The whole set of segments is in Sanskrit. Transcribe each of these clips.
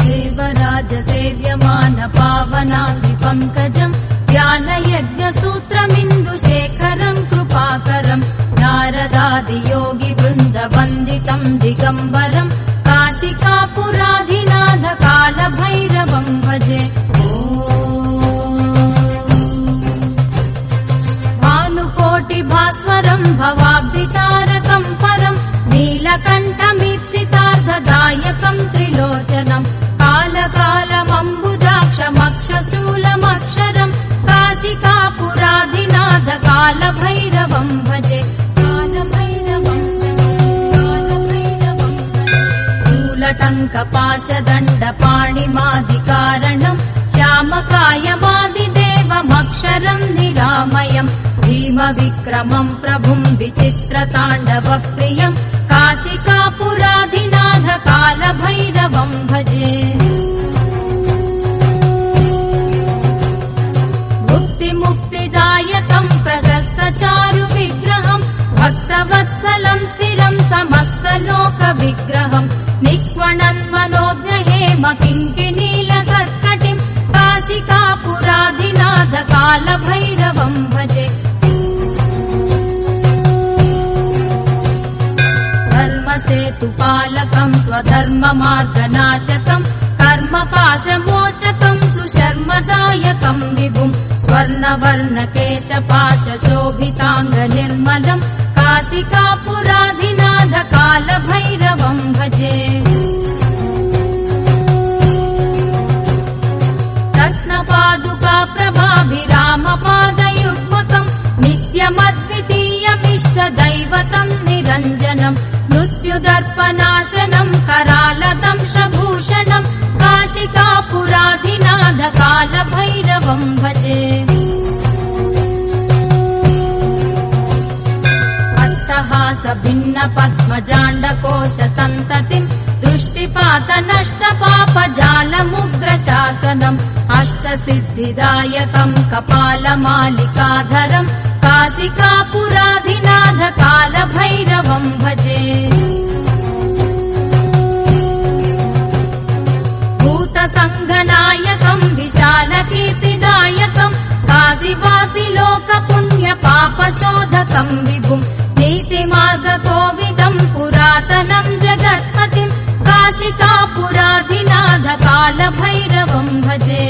देवराजसेव्यमान पावनाङ्घ्रिपङ्कजम् ज्ञानयज्ञसूत्रमिन्दुशेखरम् कृपाकरम् नारदादियोगिवृन्दवन्दितम् दिगम्बरम् काशिकापुराधिनाथ कालभैरवम् भजे। भानुकोटिभास्वरम् भवाब्धितारकम् परम् नीलकण्ठमीप्सितार्थदायकम् त्रिलोचनम् कालकालमम्बुजाक्षमक्षशूलमक्षरम् काशिकापुराधिनाथ कालभैरवम् भजे। शूलटङ्कपाशदण्डपाणिमादिकारणम् श्यामकायमादिदेवमक्षरम् निरामयम् भीमविक्रमम् प्रभुम् विचित्रताण्डवप्रियम् काशिकापुराधिनाथ कालभैरवम् भजे। मुक्तिदायकम् प्रशस्तचारुविग्रहम् भक्तवत्सलम् स्थिरम् समस्तलोकविग्रहम् निक्वणन्मनोज्ञहेम किङ्किणीलसत्कटिम् काशिकापुराधिनाथ कालभैरवम् भजे। धर्मसेतुपालकम् त्वधर्ममार्गनाशकम् कर्मपाशमोचकम् सुशर्मदायकम् विभुम् स्वर्णवर्णकेशपाशशोभिताङ्गनिर्मलम् काशिकापुराधिनाथ कालभैरवम् भजे। रत्नपादुकाप्रभाभिरामपादयुग्मकम् नित्यमद्वितीयमिष्टदैवतम् निरञ्जनम् मृत्युदर्पनाशनम् करालदंशभूषणम् काशिकापुराधिनाथ कालभैरवम् भजे। अट्टहासभिन्नपद्मजाण्डकोशसन्ततिम् दृष्टिपातनष्टपापजालमुग्रशासनम् अष्टसिद्धिदायकम् कपालमालिकाधरम् काशिकापुराधिनाथ कालभैरवम् भजे। भूतसङ्घनायकम् विशालकीर्तिदायकम् काशीवासि लोकपुण्यपापशोधकम् विभुम् नीतिमार्गकोविदम् पुरातनम् जगत्पतिम् काशिकापुराधिनाथ कालभैरवम् भजे।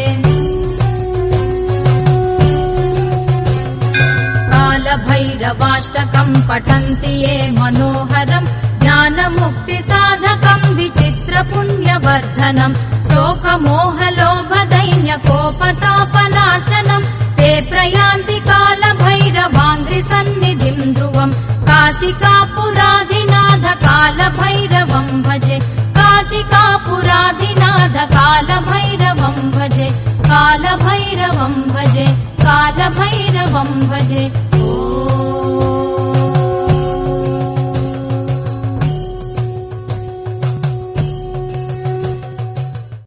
कालभैरवाष्टकम् पठन्ति ये मनोहरम् ज्ञानमुक्तिसाधकम् विचित्रपुण्यवर्धनम् शोकमोहलोभदैन्यकोपतापनाशनम् ते प्रयान्ति कालभैरवाङ्घ्रिसन्निधिम् ध्रुवम् काशिकापुराधिनाथ कालभैरवम् भजे। काशिकापुराधिनाथ कालभैरवम् भजे। कालभैरवम् भजे। कालभैरवम् भजे।